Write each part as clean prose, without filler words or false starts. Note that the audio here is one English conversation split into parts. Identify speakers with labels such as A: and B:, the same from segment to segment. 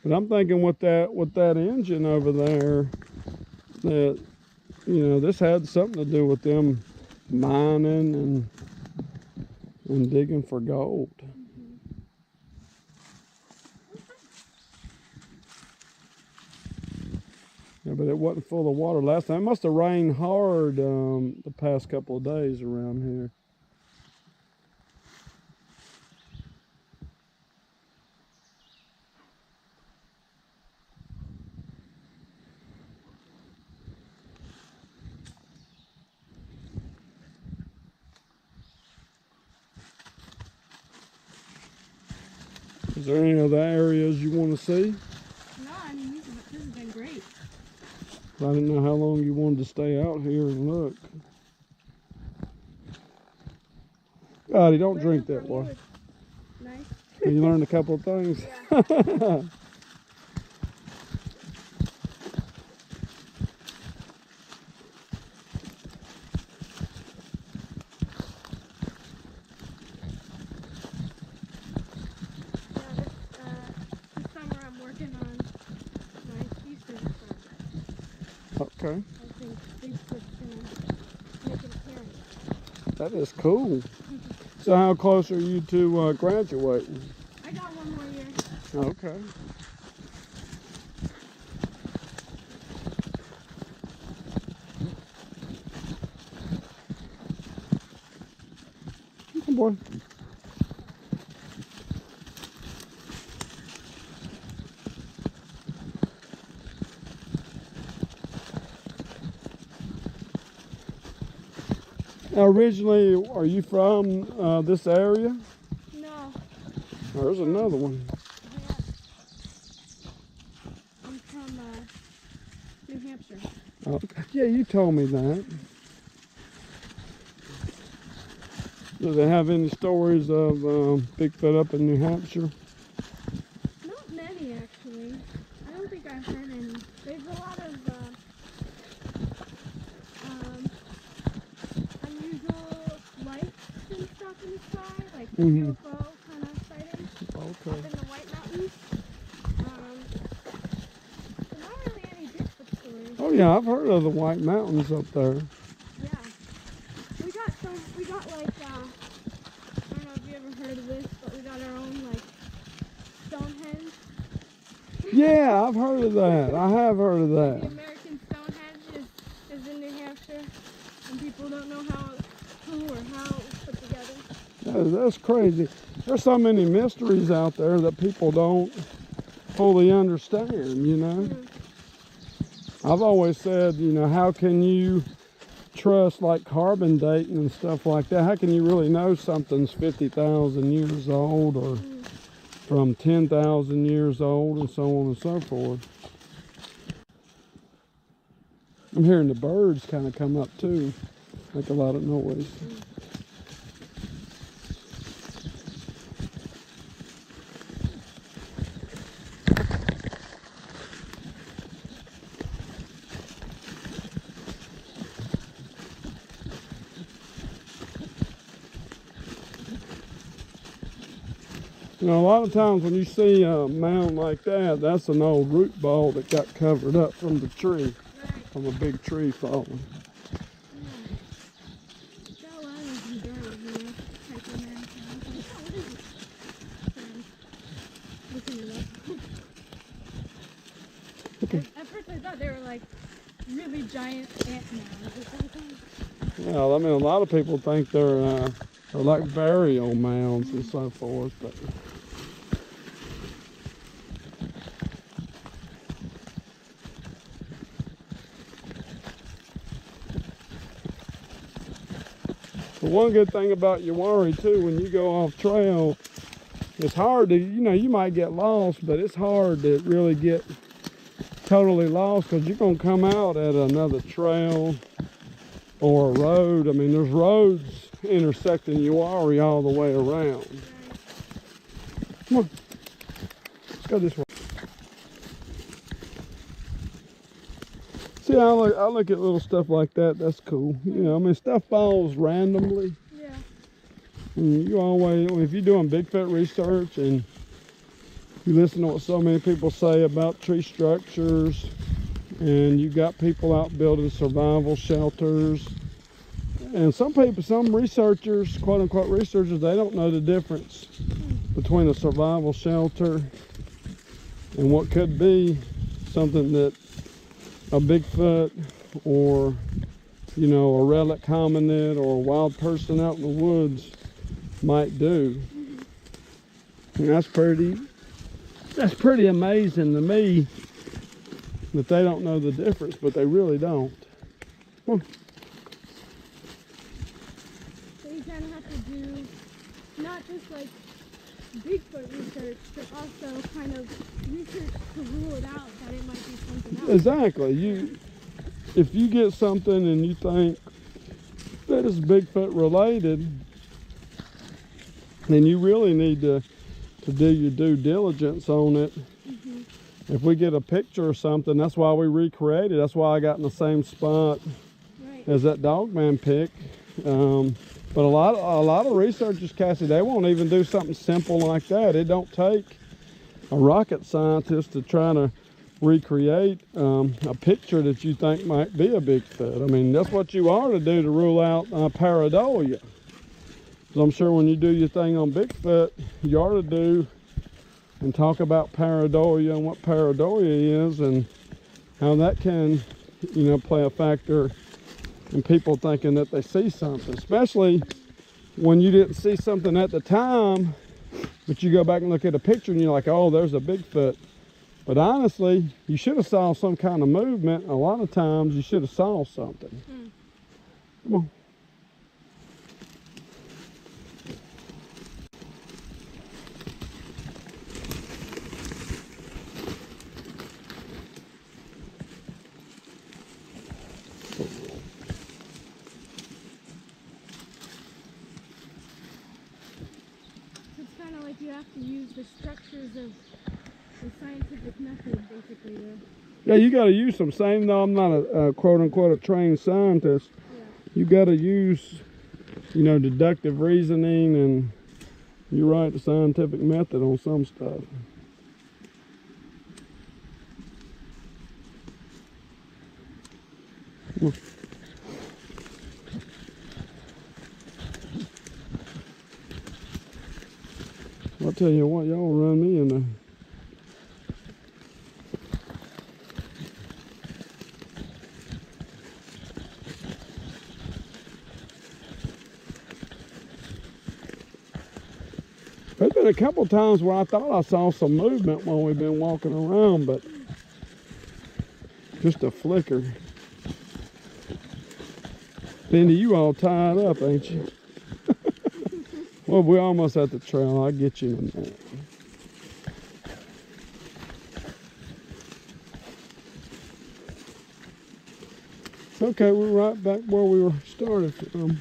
A: But I'm thinking with that engine over there, that this had something to do with them mining and digging for gold. Yeah, but it wasn't full of water last time. It must have rained hard the past couple of days around here. Is there any other areas you want to see?
B: No, I mean, this has been great.
A: I didn't know how long you wanted to stay out here and look. God, don't drink that water.
B: Nice.
A: You learned a couple of things.
B: Yeah. This summer I'm working on my thesis project.
A: Okay.
B: I think Bigfoot's gonna make an appearance.
A: That is cool. So how close are you to graduating?
B: I got one more year.
A: Okay. Come on, boy. Now, originally, are you from this area?
B: No.
A: There's another one.
B: Yeah. I'm from New Hampshire.
A: Okay. Yeah, you told me that. Do they have any stories of Bigfoot up in New Hampshire?
B: Not many, actually. I don't think I've heard any. There's a lot of unusual lights and stuff in the sky, like UFO kind of sightings
A: Okay.
B: up in the White Mountains. So not really any Bigfoot stories.
A: Oh yeah, I've heard of the White Mountains up there.
B: Yeah. We got like, I don't know if you ever heard of this, but we got our own, like, Stonehenge.
A: Yeah, I've heard of that. I have heard of
B: The
A: that.
B: American Stonehenge is in New Hampshire, and people don't know who or how it was put together.
A: That's crazy. There's so many mysteries out there that people don't fully understand, I've always said, how can you trust like carbon dating and stuff like that? How can you really know something's 50,000 years old or from 10,000 years old and so on and so forth? I'm hearing the birds kind of come up too, make a lot of noise. A lot of times when you see a mound like that, that's an old root ball that got covered up from the tree, from a big tree falling.
B: At first I thought they were like really giant ant mounds.
A: Well, I mean, a lot of people think they're like burial mounds and so forth, but the one good thing about Uwharrie too, when you go off trail, it's hard to, you might get lost, but it's hard to really get totally lost because you're going to come out at another trail or a road. I mean, there's roads intersecting Uwharrie all the way around. Come on, let's go this way. See, I look at little stuff like that. That's cool. I mean, stuff falls randomly.
B: Yeah.
A: And you always, if you're doing Bigfoot research and You listen to what so many people say about tree structures, and you got people out building survival shelters. And some people, some researchers, quote unquote researchers, they don't know the difference between a survival shelter and what could be something that a Bigfoot or, you know, a relic hominid or a wild person out in the woods might do. And that's pretty amazing to me that they don't know the difference, but they really don't. Well,
B: So you kind of have to do not just like Bigfoot research, but also kind of research to rule it out that it might be something else.
A: exactly. If you get something and you think that is Bigfoot related, then you really need to do your due diligence on it. If we get a picture or something, that's why we recreated. That's why I got in the same spot as that Dogman pic. But a lot of researchers, Cassie, they won't even do something simple like that. It don't take a rocket scientist to try to recreate a picture that you think might be a Bigfoot. I mean, that's what you are to do to rule out pareidolia. So I'm sure when you do your thing on Bigfoot, you ought to do and talk about pareidolia and what pareidolia is and how that can, you know, play a factor in people thinking that they see something, especially when you didn't see something at the time, but you go back and look at a picture and you're like, oh, there's a Bigfoot. But honestly, you should have saw some kind of movement. A lot of times you should have saw something. Come on.
B: It's kind of like you have to use the structures of the scientific method, basically.
A: Yeah, you got to use them. Same though I'm not a quote unquote a trained scientist. You got to use, you know, deductive reasoning and you're right, the scientific method on some stuff. I'll tell you what, y'all run me in the... There's been a couple times where I thought I saw some movement when we've been walking around, but just a flicker. Cindy, you all tied up, ain't you? Well, we're almost at the trail. I'll get you in a minute. Okay, we're right back where we were started from.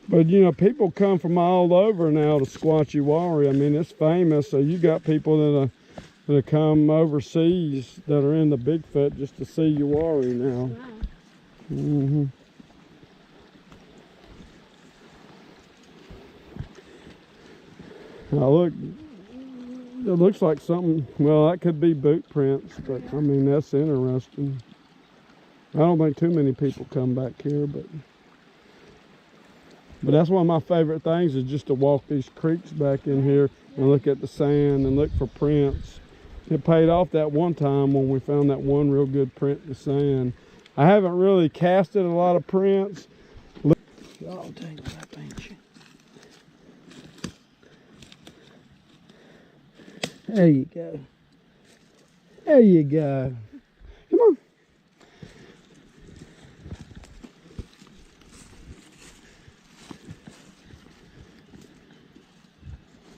A: But you know, people come from all over now to squat Uwharrie. I mean, it's famous. So you got people that come overseas that are in the Bigfoot just to see Uwharrie now. Wow. Now look, it looks like something. Well, that could be boot prints, but I mean that's interesting. I don't think too many people come back here, but that's one of my favorite things is just to walk these creeks back in here and look at the sand and look for prints. It paid off that one time when we found that one real good print in the sand. I haven't really casted a lot of prints. Y'all take that, ain't you? There you go. There you go. Come on.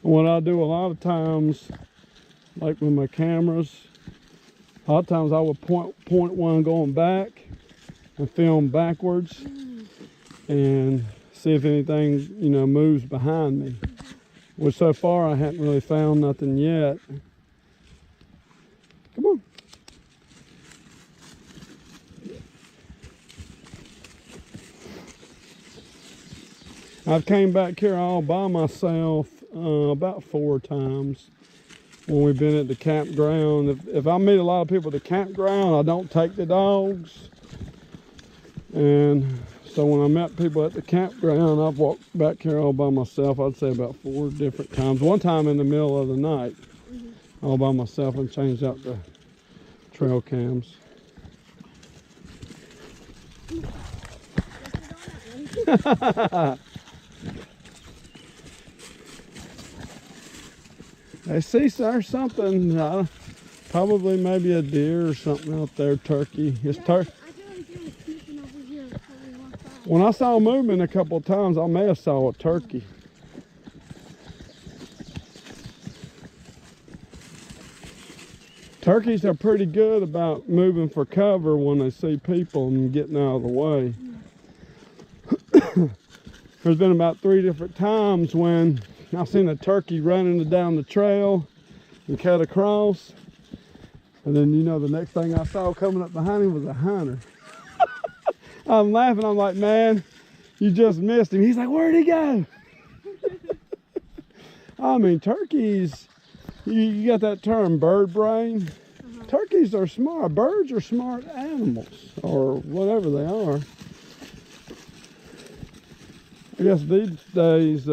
A: What I do a lot of times, like with my cameras, a lot of times I would point one going back and film backwards and see if anything, you know, moves behind me. Which so far I haven't really found nothing yet. Come on. I've came back here all by myself about 4 times when we've been at the campground. If I meet a lot of people at the campground, I don't take the dogs. And so when I met people at the campground, I've walked back here all by myself, I'd say about 4 different times. One time in the middle of the night, all by myself, and changed out the trail cams. I see there's something, probably maybe a deer or something out there, turkey. It's turkey.
B: I feel like they were sneaking over here before we walked by.
A: When I saw movement a couple of times, I may have saw a turkey. Turkeys are pretty good about moving for cover when they see people and getting out of the way. There's been about 3 different times when I've seen a turkey running down the trail and cut across. And then, you know, the next thing I saw coming up behind him was a hunter. I'm laughing. I'm like, man, you just missed him. He's like, where'd he go? I mean, turkeys, you got that term, bird brain. Turkeys are smart. Birds are smart animals, or whatever they are. I guess these days,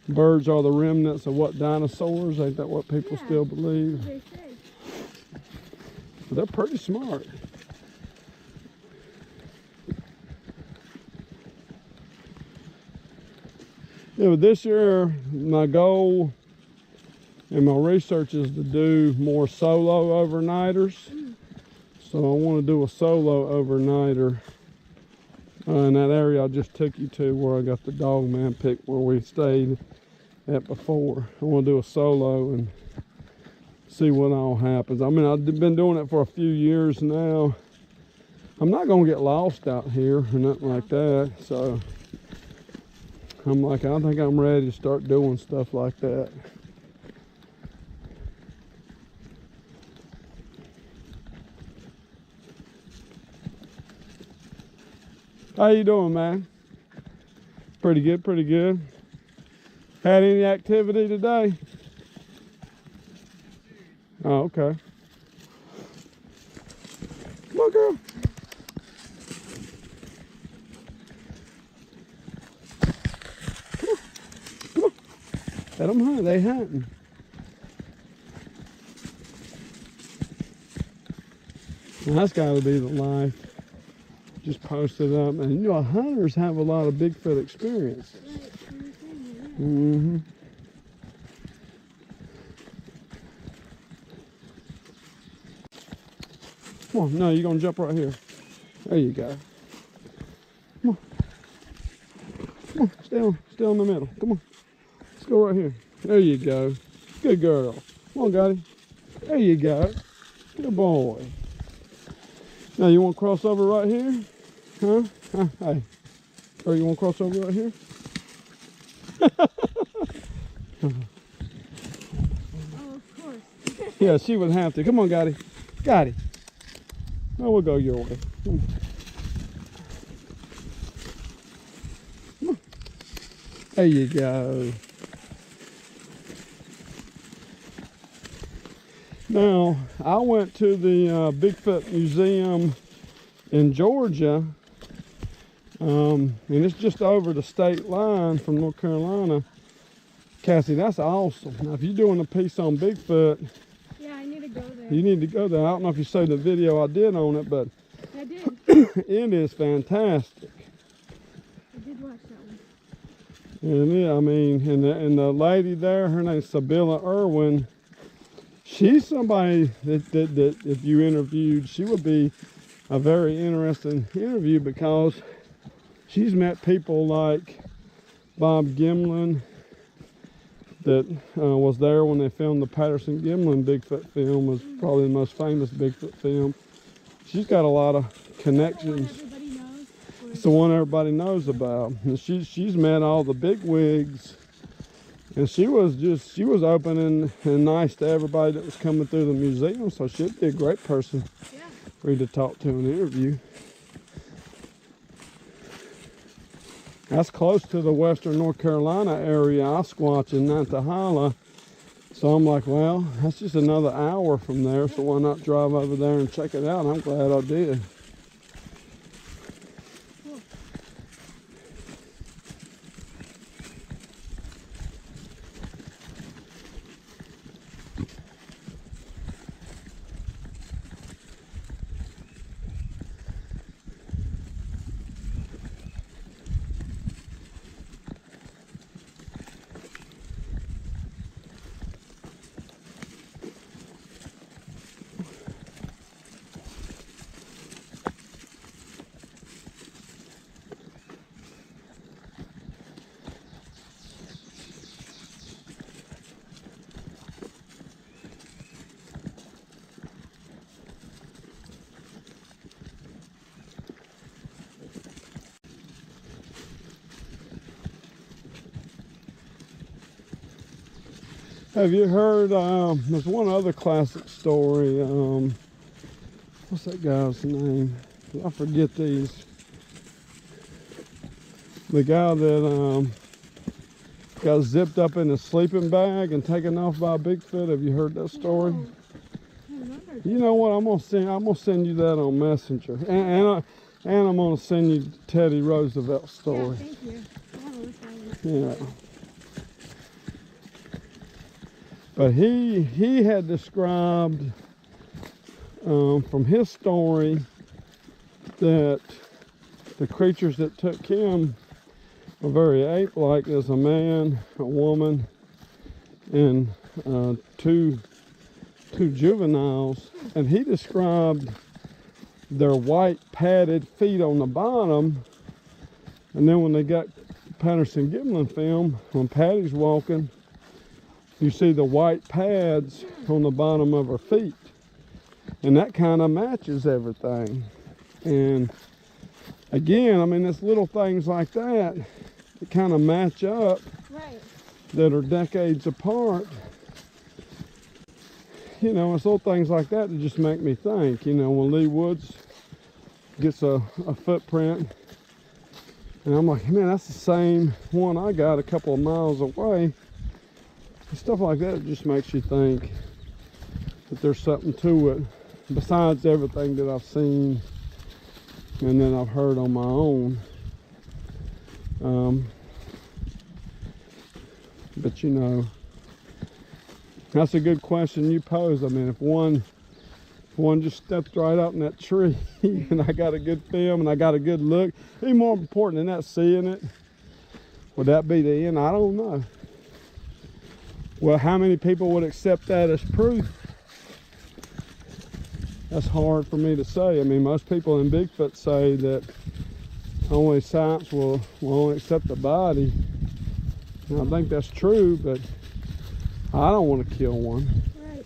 A: birds are the remnants of what, dinosaurs? Ain't that what people still believe?
B: They say.
A: But they're pretty smart. Yeah, but this year, my goal and my research is to do more solo overnighters. So I want to do a solo overnighter in that area I just took you to, where I got the dog man pick where we stayed at before. I want to do a solo and see what all happens. I mean, I've been doing it for a few years now. I'm not going to get lost out here or nothing like that. So I'm like, I think I'm ready to start doing stuff like that. How you doing, man? Pretty good, pretty good. Had any activity today? Oh, okay. Come on, girl. Come on. Come on. Let them hunt. They hunting. Well, that's got to be the life. Just post it up, and you know, hunters have a lot of Bigfoot experience. Mm-hmm. Come on, no, you're gonna jump right here. There you go. Come on. Come on, stay on the middle. Come on. Let's go right here. There you go. Good girl. Come on, Gotti. There you go. Good boy. Now you want to cross over right here? Huh? Hey. Or you want to cross over right here?
B: Oh, of course.
A: Yeah, she would have to. Come on, Gotti. Gotti. No, we'll go your way. Come on. There you go. Now, I went to the Bigfoot Museum in Georgia, and it's just over the state line from North Carolina. Cassie, that's awesome. Now, if you're doing a piece on Bigfoot,
B: yeah, I need to go there.
A: you need to go there. I don't know if you saw the video I did on it, but
B: I did.
A: it is fantastic.
B: I did watch that one.
A: And yeah, I mean, and the lady there, her name's Sibylla Irwin. She's somebody that if you interviewed, she would be a very interesting interview, because she's met people like Bob Gimlin, that was there when they filmed the Patterson-Gimlin Bigfoot film, was probably the most famous Bigfoot film. She's got a lot of connections.
B: Everybody knows.
A: It's the one everybody knows about. And she's met all the big wigs. And she was open and nice to everybody that was coming through the museum, so she'd be a great person for you to talk to and interview. That's close to the western North Carolina area I squatch in Nantahala. So I'm like, well, that's just another hour from there, so why not drive over there and check it out? And I'm glad I did. Have you heard, there's one other classic story, what's that guy's name? I forget these. The guy that got zipped up in a sleeping bag and taken off by a Bigfoot. Have you heard that story?
B: No, I remember.
A: You know what? I'm gonna send you that on Messenger, and I'm gonna send you Teddy Roosevelt's story.
B: Yeah, thank you. I have a list of it.
A: Yeah. But he had described from his story that the creatures that took him were very ape-like. There's a man, a woman, and two juveniles. And he described their white padded feet on the bottom. And then when they got Patterson-Gimlin film, when Patty's walking, you see the white pads on the bottom of her feet. And that kind of matches everything. And again, I mean, it's little things like that that kind of match up,
B: Right.
A: that are decades apart. You know, it's little things like that that just make me think. You know, when Lee Woods gets a footprint, and I'm like, man, that's the same one I got a couple of miles away. Stuff like that just makes you think that there's something to it besides everything that I've seen and then I've heard on my own. But you know, that's a good question you pose. I mean, if one just stepped right out in that tree and I got a good film and I got a good look, even more important than that, seeing it, would that be the end? I don't know. Well, how many people would accept that as proof? That's hard for me to say. I mean, most people in Bigfoot say that only science will only accept the body. And I think that's true, but I don't want to kill one.
B: Right.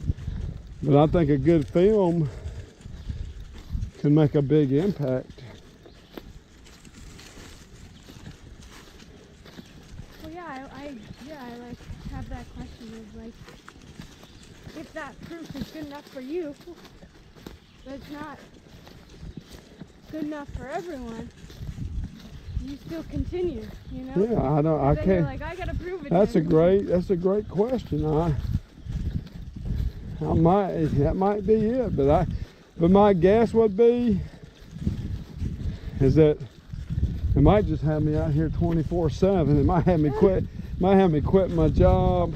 A: But I think a good film can make a big impact.
B: Well, yeah, I like have that question of like, if that proof is good enough for you, but it's not good enough for everyone, you still continue, you know?
A: Yeah, I know. I
B: Then you're
A: can't.
B: like, I gotta prove it.
A: That's
B: then.
A: a great question. That might be it, but my guess would be is that it might just have me out here 24/7. It might have me quit my job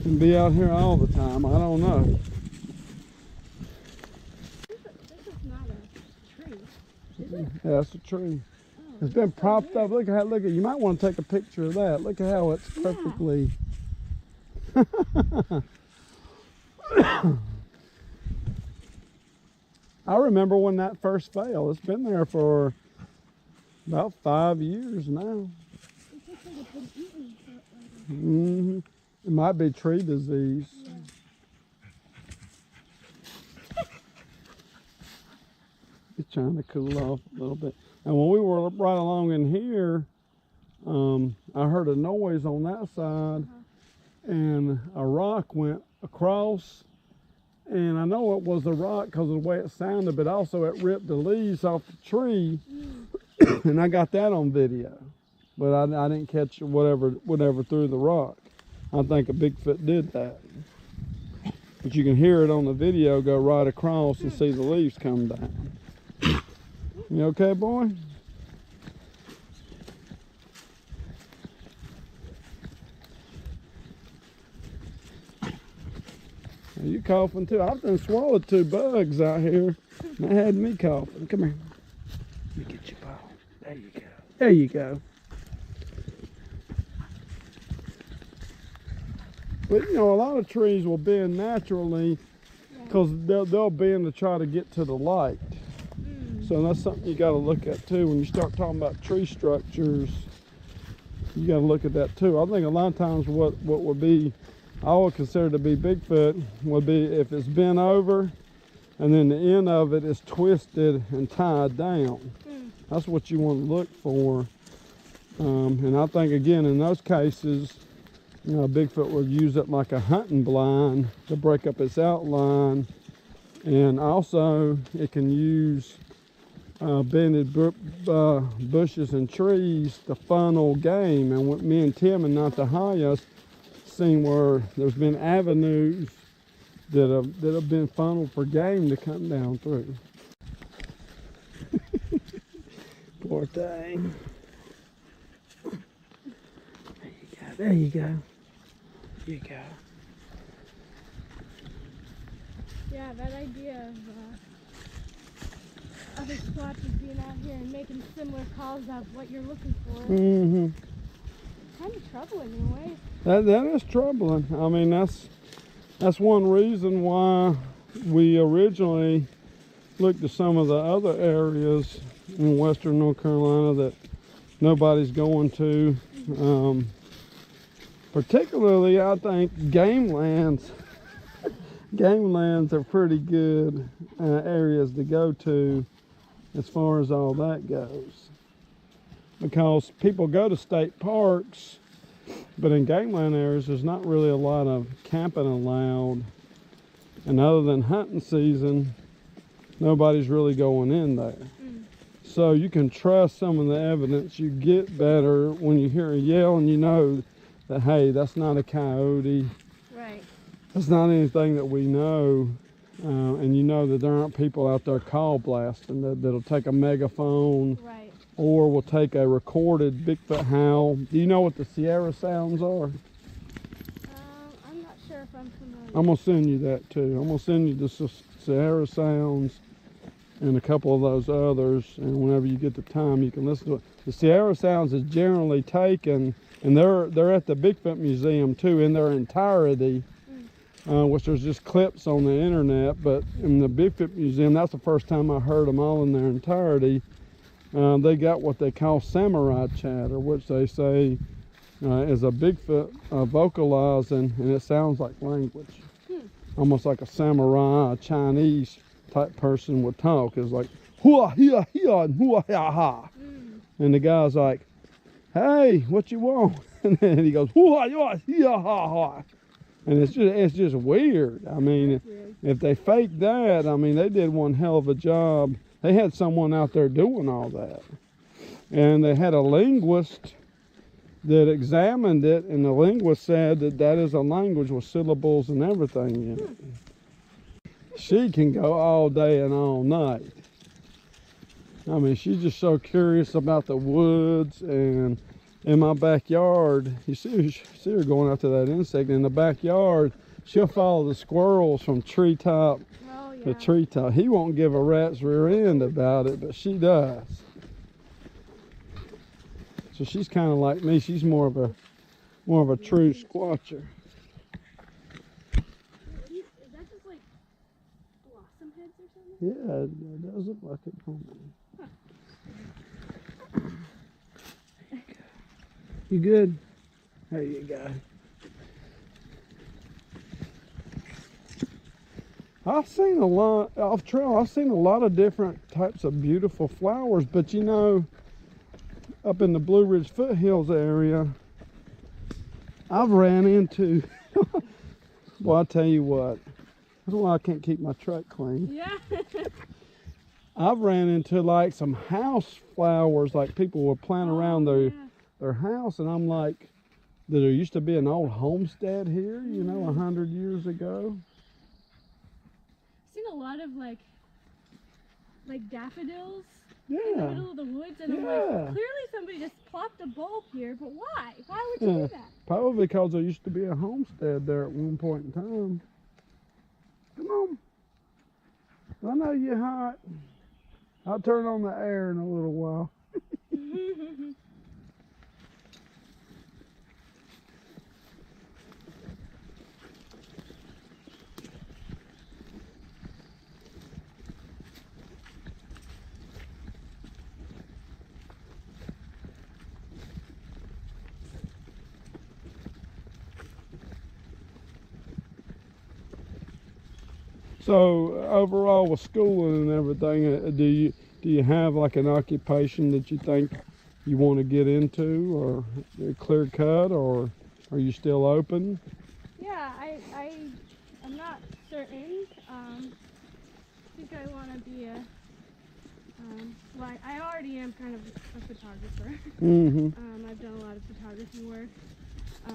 A: and be out here all the time. I don't know.
B: This is not a tree, is it?
A: Yeah, that's a tree.
B: Oh,
A: It's been
B: so
A: propped
B: weird.
A: up. Look at you might want to take a picture of that. Look at how it's
B: Yeah.
A: perfectly I remember when that first fell. It's been there for about 5 years now.
B: It looks like it's been eaten for like
A: hmm It might be tree disease.
B: yeah.
A: It's trying to cool off a little bit. And when we were right along in here, I heard a noise on that side, and a rock went across. And I know it was a rock because of the way it sounded, but also it ripped the leaves off the tree. And I got that on video, but I didn't catch whatever threw the rock. I think a Bigfoot did that. But you can hear it on the video go right across and see the leaves come down. You okay, boy? Are you coughing too? I've done swallowed 2 bugs out here. That had me coughing. Come here. Let me get your ball. There you go. There you go. But you know, a lot of trees will bend naturally because they'll bend to try to get to the light. So that's something you got to look at too. When you start talking about tree structures, you got to look at that too. I think a lot of times what would be, I would consider to be Bigfoot, would be if it's bent over and then the end of it is twisted and tied down. That's what you want to look for. And I think, again, in those cases, you know, Bigfoot would use it like a hunting blind to break up its outline. And also, it can use bended bushes and trees to funnel game. And what me and Tim and Natahaya seen where there's been avenues that have been funneled for game to come down through. Poor thing. There you go. There you go.
B: Yeah, that idea of other squatchers being out here and making similar calls of what you're looking for.
A: Mm-hmm.
B: Kind of troubling in a way.
A: That is troubling. I mean, that's one reason why we originally looked at some of the other areas in western North Carolina that nobody's going to. Particularly, I think game lands are pretty good areas to go to as far as all that goes. Because people go to state parks, but in game land areas, there's not really a lot of camping allowed. And other than hunting season, nobody's really going in there. So you can trust some of the evidence you get better when you hear a yell and you know that, hey, that's not a coyote.
B: Right.
A: That's not anything that we know. And you know that there aren't people out there call blasting that'll take a megaphone.
B: Right.
A: Or will take a recorded Bigfoot howl. Do you know what the Sierra sounds are?
B: I'm not sure if I'm familiar.
A: I'm going to send you that too. I'm going to send you the Sierra sounds and a couple of those others. And whenever you get the time, you can listen to it. The Sierra sounds is generally taken, and they're at the Bigfoot Museum too in their entirety, which there's just clips on the internet. But in the Bigfoot Museum, that's the first time I heard them all in their entirety. They got what they call samurai chatter, which they say is a Bigfoot vocalizing, and it sounds like language. Almost like a samurai, a Chinese type person would talk. It's like, hua hia hia and hua ha ha. And the guy's like, hey, what you want? And then he goes, hua hia hia ha ha. And it's just weird. I mean, if they faked that, I mean, they did one hell of a job. They had someone out there doing all that. And they had a linguist that examined it, and the linguist said that that is a language with syllables and everything in it. She can go all day and all night. I mean, she's just so curious about the woods. And in my backyard, you see her going after that insect. In the backyard, she'll follow the squirrels from treetop to treetop. He won't give a rat's rear end about it, but she does. So she's kind of like me. She's more of a true squatcher.
B: Is that just like blossom heads or something?
A: Yeah, it does look like it. You good? There you go. I've seen a lot off trail. I've seen a lot of different types of beautiful flowers, but you know, up in the Blue Ridge foothills area, I've ran into. Well, I tell you what, that's why I can't keep my truck clean.
B: Yeah.
A: I've ran into like some house flowers, like people would plant around
B: yeah.
A: their house, and I'm like, there used to be an old homestead here, you know, 100 years ago.
B: I've seen a lot of like daffodils
A: Yeah.
B: in the middle of the woods, and I'm like, clearly somebody just plopped a bulb here, but why? Why would you do that?
A: Probably because there used to be a homestead there at one point in time. Come on. I know you're hot. I'll turn on the air in a little while. So overall, with schooling and everything, do you have like an occupation that you think you want to get into, or clear cut, or are you still open?
B: Yeah, I'm not certain. I think I want to be a well, I already am kind of a photographer. I've done a lot of photography work. I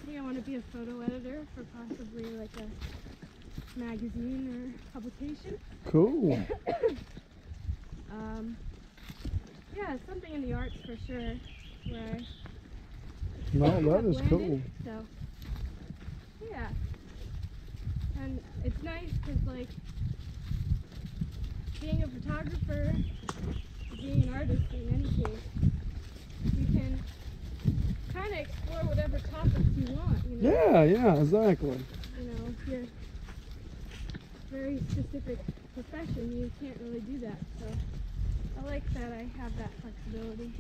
B: think I want to be a photo editor for possibly like a magazine or publication.
A: Cool.
B: Yeah, something in the arts for sure. Where
A: No, that is
B: landed,
A: cool.
B: So, yeah. And it's nice because, like, being a photographer, being an artist in any case, you can kind of explore whatever topics you want, you know?
A: Yeah, exactly.
B: You know, if you're very specific profession, you can't really do that. So I like that I have that flexibility.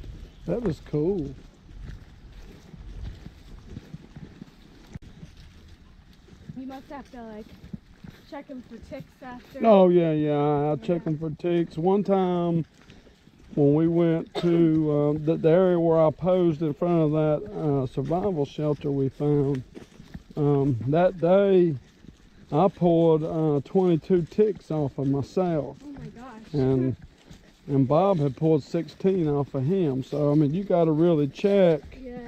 A: That is cool.
B: You must have to like check them for ticks after.
A: Oh yeah. I check them for ticks. One time when we went to the area where I posed in front of that survival shelter we found, that day I pulled 22 ticks off of myself.
B: Oh my gosh.
A: And Bob had pulled 16 off of him. So I mean, you got to really check.
B: Yeah.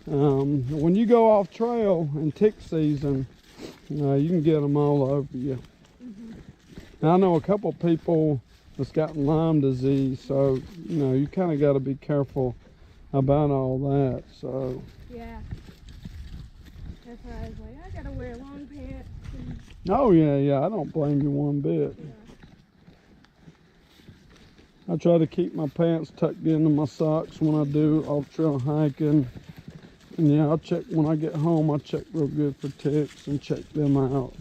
A: When you go off trail in tick season, you can get them all over you. Now, I know a couple people that's got Lyme disease, so you kind of got to be careful about all that. So
B: yeah, that's why I was like, I gotta wear long pants. And,
A: oh yeah, I don't blame you one bit.
B: yeah.
A: I try to keep my pants tucked into my socks when I do off-trail hiking. And yeah, I'll check when I get home. I check real good for ticks and check them out.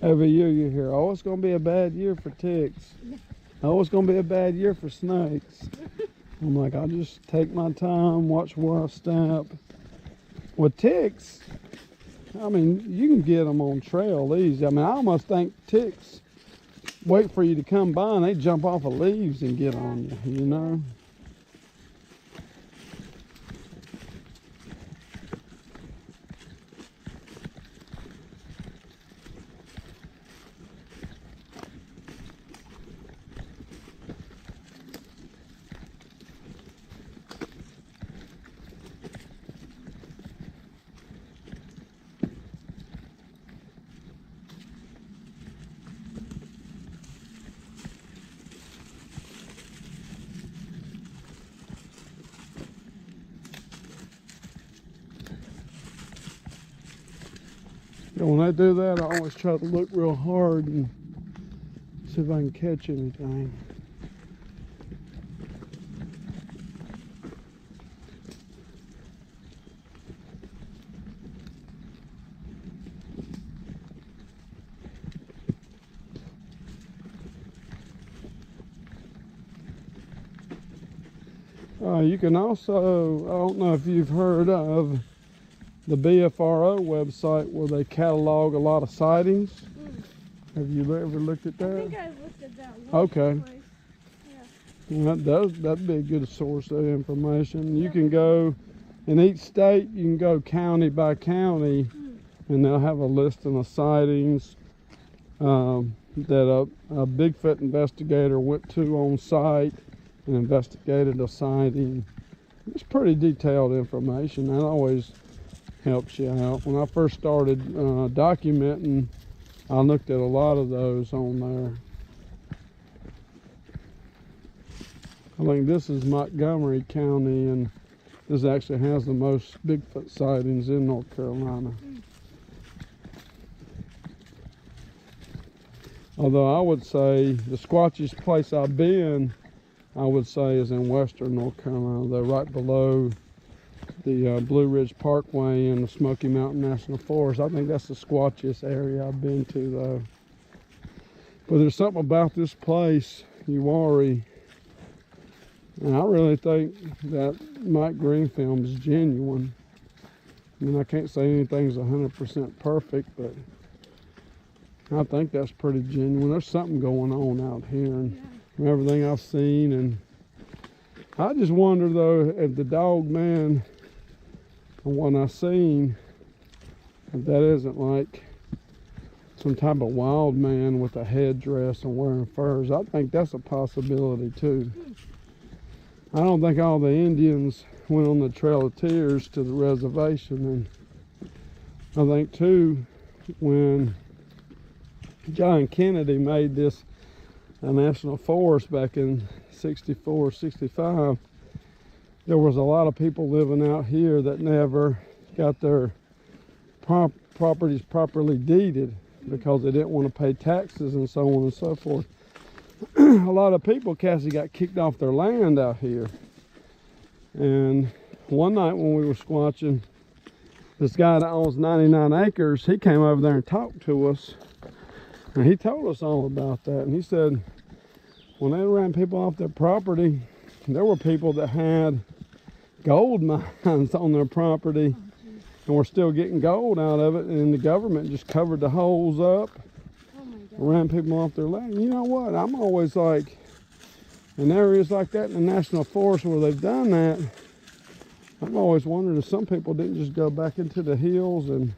A: Every year you hear, oh, it's going to be a bad year for ticks. Oh, it's going to be a bad year for snakes. I'm like, I'll just take my time, watch where I step. With ticks, I mean, you can get them on trail easy. I mean, I almost think ticks wait for you to come by and they jump off of leaves and get on you, you know? When I do that, I always try to look real hard and see if I can catch anything. You can also, I don't know if you've heard of the BFRO website where they catalog a lot of sightings. Have you ever looked at
B: I
A: that?
B: think I've looked at that one
A: Okay.
B: place.
A: Well, that'd be a good source of information. You
B: Yeah.
A: can go in each state. You can go county by county, and they'll have a list of the sightings that a Bigfoot investigator went to on site and investigated a sighting. It's pretty detailed information. That always helps you out. When I first started documenting, I looked at a lot of those on there. I think this is Montgomery County, and this actually has the most Bigfoot sightings in North Carolina. Although I would say the squatchiest place I've been, I would say, is in western North Carolina. They're right below the Blue Ridge Parkway and the Smoky Mountain National Forest. I think that's the squatchiest area I've been to, though. But there's something about this place, Uwharrie, and I really think that Mike Green film is genuine. I mean, I can't say anything's 100% perfect, but I think that's pretty genuine. There's something going on out here, and from everything I've seen. And I just wonder, though, if the dog man, from what I've seen, if that isn't like some type of wild man with a headdress and wearing furs. I think that's a possibility too. I don't think all the Indians went on the Trail of Tears to the reservation, and I think too, when John Kennedy made this national forest back in 64, 65, there was a lot of people living out here that never got their properties properly deeded because they didn't want to pay taxes and so on and so forth. A lot of people, Cassie, got kicked off their land out here. And one night when we were squatching, this guy that owns 99 acres, he came over there and talked to us. And he told us all about that. And he said, when they ran people off their property, there were people that had gold mines on their property and were still getting gold out of it, and the government just covered the holes up, ran people off their land. You know what? I'm always like, in areas like that in the national forest where they've done that, I've always wondered if some people didn't just go back into the hills, and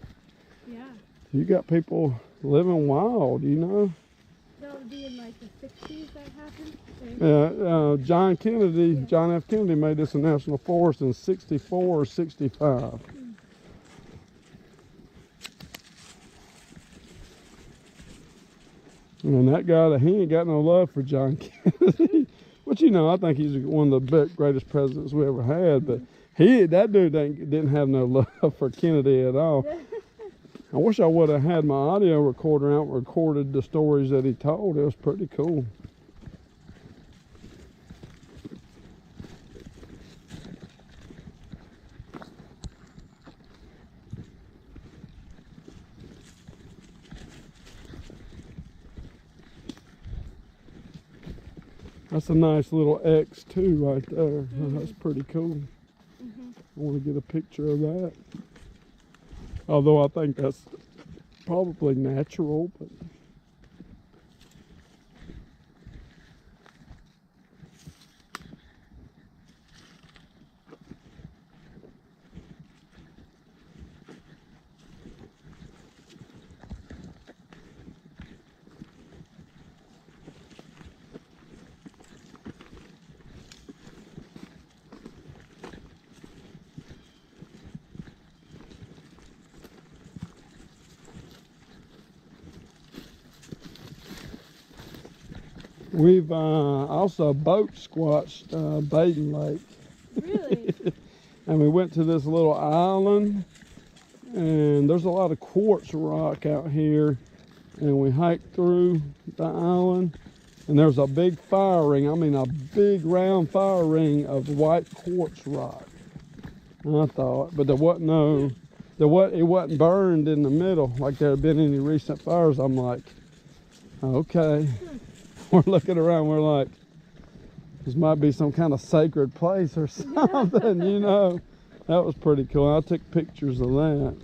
A: you got people living wild, you know?
B: That would be in like the 60s that happened?
A: Yeah, John F. Kennedy made this a national forest in 64 or 65. And that guy, he ain't got no love for John Kennedy. Which, you know, I think he's one of the greatest presidents we ever had. But that dude didn't have no love for Kennedy at all. I wish I would have had my audio recorder out and recorded the stories that he told. It was pretty cool. That's a nice little X too right there. That's pretty cool. I want to get a picture of that. Although I think that's probably natural, but we've also boat squatched Baden Lake.
B: Really?
A: And we went to this little island, and there's a lot of quartz rock out here, and we hiked through the island, and there's a big fire ring, I mean a big round fire ring of white quartz rock. I thought, but there wasn't it wasn't burned in the middle like there had been any recent fires. I'm like, okay. We're looking around, we're like, this might be some kind of sacred place or something, you know. That was pretty cool. I took pictures of that.